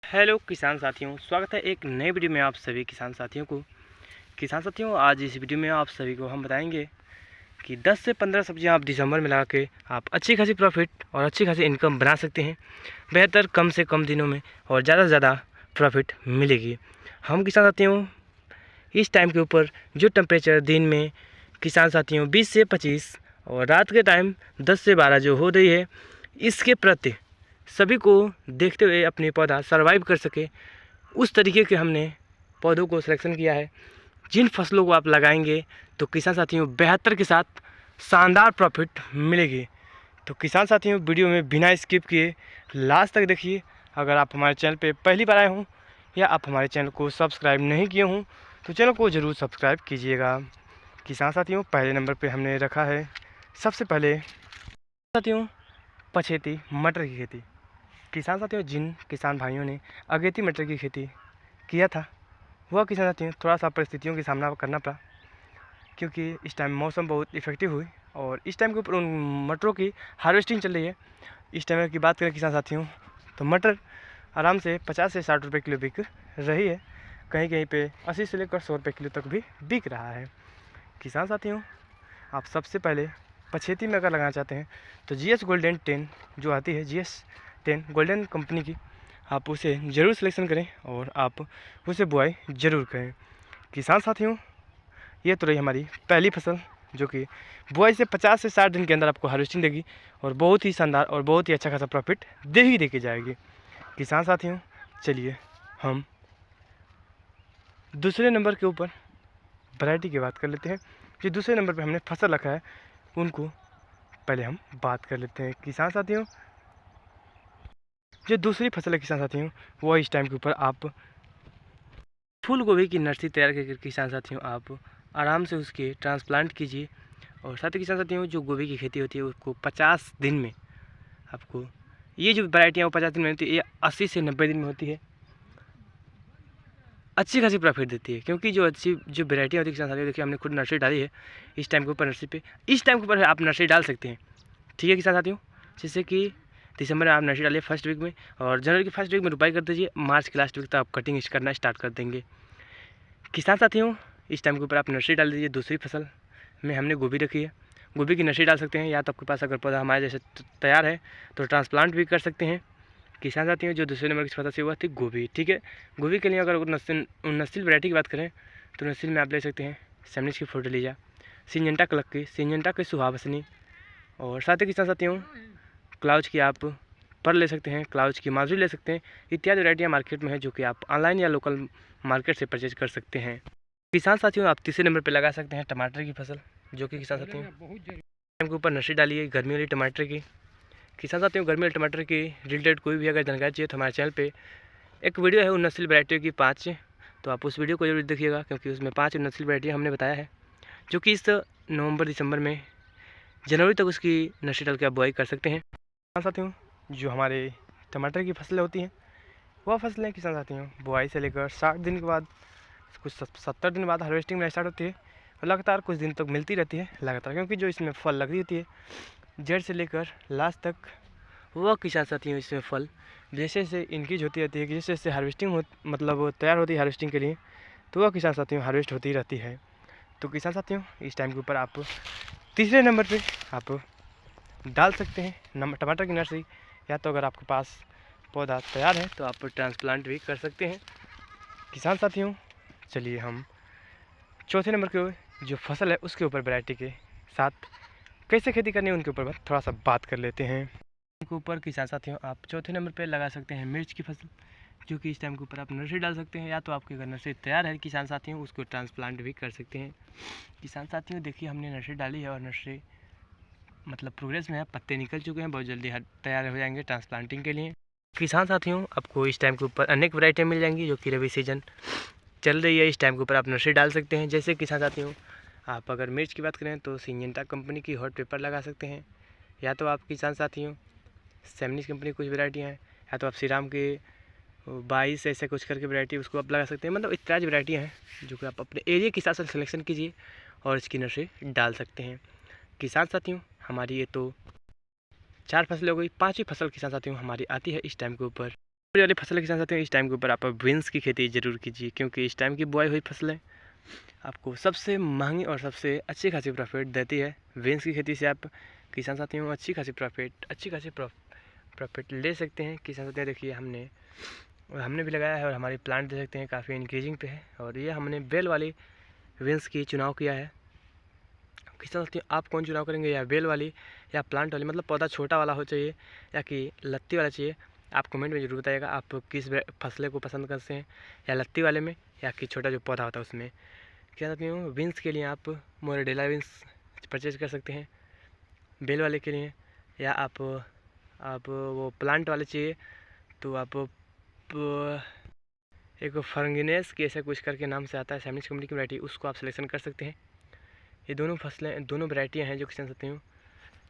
Hello किसान साथियों, स्वागत है एक नए वीडियो में आप सभी किसान साथियों को। किसान साथियों, आज इस वीडियो में आप सभी को हम बताएंगे कि 10 से 15 सब्जियां आप दिसंबर में लगा के आप अच्छी खासी प्रॉफिट और अच्छी खासी इनकम बना सकते हैं। बेहतर कम से कम दिनों में और ज़्यादा से ज़्यादा प्रॉफिट मिलेगी। हम किसान साथियों इस टाइम के ऊपर जो टेम्परेचर दिन में किसान साथियों 20 से 25 और रात के टाइम 10 से 12 जो हो रही है, इसके प्रति सभी को देखते हुए अपने पौधा सर्वाइव कर सके उस तरीके के हमने पौधों को सिलेक्शन किया है। जिन फसलों को आप लगाएंगे तो किसान साथियों बेहतर के साथ शानदार प्रॉफिट मिलेगी। तो किसान साथियों वीडियो में बिना स्किप किए लास्ट तक देखिए। अगर आप हमारे चैनल पे पहली बार आए हों या आप हमारे चैनल को सब्सक्राइब नहीं किए हों तो चैनल को ज़रूर सब्सक्राइब कीजिएगा। किसान साथियों पहले नंबर पे हमने रखा है सबसे पहले साथियों पछेती मटर की खेती। किसान साथियों जिन किसान भाइयों ने अगेती मटर की खेती किया था वह किसान साथियों थोड़ा सा परिस्थितियों का सामना करना पड़ा, क्योंकि इस टाइम मौसम बहुत इफेक्टिव हुई और इस टाइम के ऊपर उन मटरों की हार्वेस्टिंग चल रही है। इस टाइम की बात करें किसान साथियों तो मटर आराम से 50 से 60 रुपये किलो बिक रही है। कहीं कहीं पे 80 से लेकर 100 रुपये किलो तक भी बिक रहा है। किसान साथियों आप सबसे पहले पछेती में अगर लगाना चाहते हैं तो GS गोल्डन 10 जो आती है, GS 10 गोल्डन कंपनी की, आप उसे ज़रूर सिलेक्शन करें और आप उसे बुआई ज़रूर करें। किसान साथियों ये तो रही हमारी पहली फसल जो कि बुआई से 50 से 60 दिन के अंदर आपको हार्वेस्टिंग देगी और बहुत ही शानदार और बहुत ही अच्छा खासा प्रॉफिट दे के जाएगी। किसान साथियों चलिए हम दूसरे नंबर के ऊपर वैरायटी की बात कर लेते हैं। जो दूसरे नंबर पर हमने फसल रखा है उनको पहले हम बात कर लेते हैं। किसान साथियों जो दूसरी फसल है किसान साथियों वो इस टाइम के ऊपर आप फूल गोभी की नर्सरी तैयार करके किसान साथियों आप आराम से उसके ट्रांसप्लांट कीजिए। और साथ ही किसान साथियों जो गोभी की खेती होती है उसको 50 दिन में आपको, ये जो वैरायटियाँ वो 50 दिन में होती है, ये 80 से 90 दिन में होती है। अच्छी खासी प्रॉफिट देती है, क्योंकि जो अच्छी जो वैरायटियाँ होती है किसान साथियों, देखिए हमने खुद नर्सरी डाली है इस टाइम के ऊपर नर्सरी पे, इस टाइम के ऊपर आप नर्सरी डाल सकते हैं। ठीक है किसान साथियों, जैसे कि दिसंबर में आप नर्सरी डालिए फर्स्ट वीक में और जनवरी के फर्स्ट वीक में रुपाई कर दीजिए, मार्च के लास्ट वीक तक आप कटिंग करना स्टार्ट कर देंगे। किसान साथियों इस टाइम के ऊपर आप नर्सरी डाल दीजिए। दूसरी फसल में हमने गोभी रखी है, गोभी की नर्सरी डाल सकते हैं, या तो आपके पास अगर पौधा हमारे जैसे तैयार है तो ट्रांसप्लांट भी कर सकते हैं। किसान साथियों जो दूसरे नंबर की फसल से हुआ थी गोभी, ठीक है। गोभी के लिए अगर नस्ल वैरायटी की बात करें तो नस्ल में आप ले सकते हैं सेमनिस की फोर्टलीजा, सिंजेंटा कलक की, सिंजेंटा की सुहावसनी, और साथ ही किसान साथियों क्लाउज की आप पर ले सकते हैं, क्लाउज की माजुरी ले सकते हैं। इत्यादि वैरायटियाँ मार्केट में है जो कि आप ऑनलाइन या लोकल मार्केट से परचेज कर सकते हैं। किसान साथियों आप तीसरे नंबर पर लगा सकते हैं टमाटर की फसल, जो कि किसान साथियों टाइम के ऊपर नर्सरी डाली है गर्मी वाली टमाटर की। किसान साथियों गर्मी वाले टमाटर की रिलेटेड कोई भी अगर जानकारी चाहिए तो हमारे चैनल पे एक वीडियो है उन नस्ल वैरायटियों की 5, तो आप उस वीडियो को जरूर देखिएगा, क्योंकि उसमें 5 नस्ल वैरायटी हमने बताया है जो कि इस नवंबर दिसंबर में जनवरी तक उसकी नर्सरी डाल के आप बुआई कर सकते हैं। किसान साथियों जो हमारे टमाटर की फसलें होती हैं वह फसलें किसान साथियों बुआई से लेकर 60 दिन के बाद, कुछ 70 दिन बाद हार्वेस्टिंग में स्टार्ट होती है और लगातार कुछ दिन तक मिलती रहती है लगातार, क्योंकि जो इसमें फल लग रही होती है जड़ से लेकर लास्ट तक, वह किसान साथियों इसमें फल जैसे जैसे इनक्रीज होती रहती है, जैसे जैसे हार्वेस्टिंग मतलब तैयार होती है हार्वेस्टिंग के लिए, तो वह किसान साथियों हार्वेस्ट होती रहती है। तो किसान साथियों इस टाइम के ऊपर आप तीसरे नंबर पे आप डाल सकते हैं टमाटर की नर्सरी, या तो अगर आपके पास पौधा तैयार है तो आप ट्रांसप्लांट भी कर सकते हैं। किसान साथियों चलिए हम चौथे नंबर के जो फसल है उसके ऊपर वैरायटी के साथ कैसे खेती करनी है उनके ऊपर थोड़ा सा बात कर लेते हैं। के ऊपर किसान साथियों आप चौथे नंबर पे लगा सकते हैं मिर्च की फसल, जो कि इस टाइम के ऊपर आप नर्सरी डाल सकते हैं, या तो आपके अगर नर्सरी तैयार है किसान साथियों उसको ट्रांसप्लांट भी कर सकते हैं। किसान साथियों देखिए हमने नर्सरी डाली है और नर्सरी मतलब प्रोग्रेस में है, पत्ते निकल चुके हैं, बहुत जल्दी तैयार हो जाएंगे ट्रांसप्लांटिंग के लिए। किसान साथियों आपको इस टाइम के ऊपर अनेक वैरायटियाँ मिल जाएंगी जो कि रबी सीजन चल रही है, इस टाइम के ऊपर आप नर्सरी डाल सकते हैं। जैसे किसान साथियों आप अगर मिर्च की बात करें तो सिंजेंटा कंपनी की हॉट पेपर लगा सकते हैं, या तो आप किसान साथियों सेमनिस कंपनी कुछ वैरायटियाँ हैं, या तो आप श्रीराम के 22 ऐसे कुछ करके वैरायटी उसको आप लगा सकते हैं। मतलब इत्यादि वैरायटियाँ हैं जो कि आप अपने एरिया के हिसाब से सिलेक्शन कीजिए और इसकी नर्सरी डाल सकते हैं। किसान साथियों हमारी ये तो 4 फसलें हो गई, 5वीं फसल किसान साथियों हमारी आती है इस टाइम के ऊपर वाली फसल किसान साथियों इस टाइम के ऊपर आप बीन्स की खेती ज़रूर कीजिए, क्योंकि इस टाइम की बुआई हुई फसलें आपको सबसे महंगी और सबसे अच्छी खासी प्रॉफिट देती है। बीन्स की खेती से आप किसान साथियों अच्छी खासी प्रॉफिट ले सकते हैं। किसान साथियों देखिए हमने भी लगाया है और हमारी प्लांट देख सकते हैं काफ़ी इंक्रीजिंग पे है, और ये हमने बेल वाली बीन्स की चुनाव किया है। किसान साथियों आप कौन चुनाव करेंगे, या बेल वाली या प्लांट वाली, मतलब पौधा छोटा वाला हो चाहिए या कि लत्ती वाला चाहिए, आप कमेंट में ज़रूर बताइएगा आप किस फसले को पसंद करते हैं, या लत्ती वाले में या कि छोटा जो पौधा होता है उसमें। क्या साथियों बीन्स के लिए आप मोरेडेला बीन्स परचेज कर सकते हैं बेल वाले के लिए, या आप वो प्लांट वाले चाहिए तो आप एक फर्गिनेस की ऐसा कुछ करके नाम से आता है सैमनिक्स कंपनी की वैरायटी, उसको आप सिलेक्शन कर सकते हैं। ये दोनों वैरायटियाँ हैं जो किसान साथियों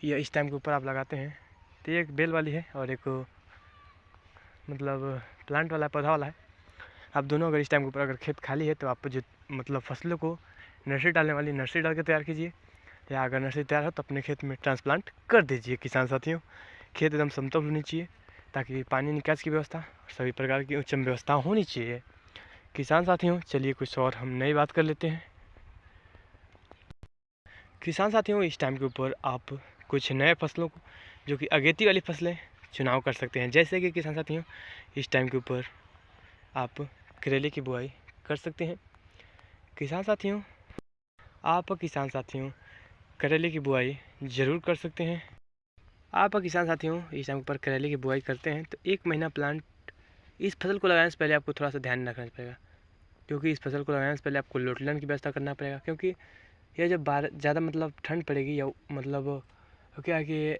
ये इस टाइम के ऊपर आप लगाते हैं। तो एक बेल वाली है और एक मतलब प्लांट वाला पौधा वाला है। आप दोनों अगर इस टाइम के ऊपर अगर खेत खाली है तो आप जो मतलब फसलों को नर्सरी डालने वाली नर्सरी डाल के तैयार कीजिए, या अगर नर्सरी तैयार हो तो अपने खेत में ट्रांसप्लांट कर दीजिए। किसान साथियों खेत एकदम समतल होनी चाहिए ताकि पानी निकास की व्यवस्था सभी प्रकार की उच्चम व्यवस्था होनी चाहिए। किसान साथियों चलिए कुछ और हम नई बात कर लेते हैं। किसान साथियों इस टाइम के ऊपर आप कुछ नए फसलों को जो कि अगेती वाली फसलें चुनाव कर सकते हैं, जैसे कि किसान साथियों इस टाइम के ऊपर आप करेले की बुआई कर सकते हैं। किसान साथियों करेले की बुआई ज़रूर कर सकते हैं। आप किसान साथियों इस टाइम पर करेले की बुआई करते हैं तो 1 महीना प्लांट इस फसल को लगाने से पहले आपको थोड़ा सा ध्यान रखना पड़ेगा, क्योंकि इस फसल को लगाने से पहले आपको लोटलन की व्यवस्था करना पड़ेगा, क्योंकि यह जब ज़्यादा मतलब ठंड पड़ेगी या मतलब क्या है कि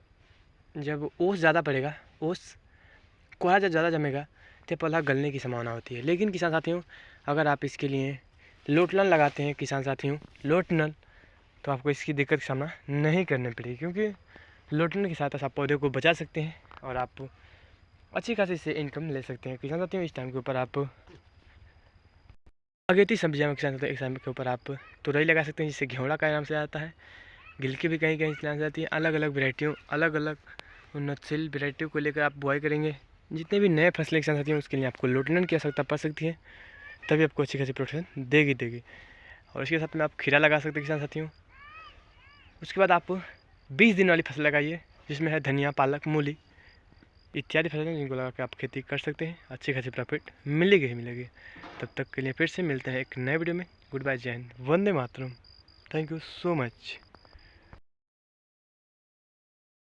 जब ओस ज़्यादा पड़ेगा, कोहरा जब ज़्यादा जमेगा तो पौधा गलने की संभावना होती है। लेकिन किसान साथियों अगर आप इसके लिए लोटलन लगाते हैं किसान साथियों लोटनल, तो आपको इसकी दिक्कत का सामना नहीं करना पड़ेगी, क्योंकि लोटलन की सहायता से आप पौधे को बचा सकते हैं और आप अच्छी खासी से इनकम ले सकते हैं। किसान साथियों इस टाइम के ऊपर आप अगेती सब्जियां में किसान साथियों इस टाइम के ऊपर आप तुरई लगा सकते हैं, जिससे घेवड़ा का नाम से आता है। गिलकी भी कहीं कहीं से जाती है। अलग अलग वैरायटियों अलग अलग उन्नतशील वैरायटियों को लेकर आप बुआई करेंगे। जितने भी नए फसलें किसान साथियों उसके लिए आपको लोटलन की आवश्यकता पड़ सकती है, तभी आपको अच्छी खासी प्रोडक्शन देगी। और इसके साथ में आप खीरा लगा सकते हैं किसान साथियों। उसके बाद आप 20 दिन वाली फसल लगाइए, जिसमें है धनिया, पालक, मूली इत्यादि फसलें, जिनको लगा के आप खेती कर सकते हैं। अच्छी खासी प्रॉफिट मिलेगी। तब तक के लिए फिर से मिलते हैं एक नए वीडियो में। गुड बाय, जय हिंद, वंदे मातरम। Thank you so much.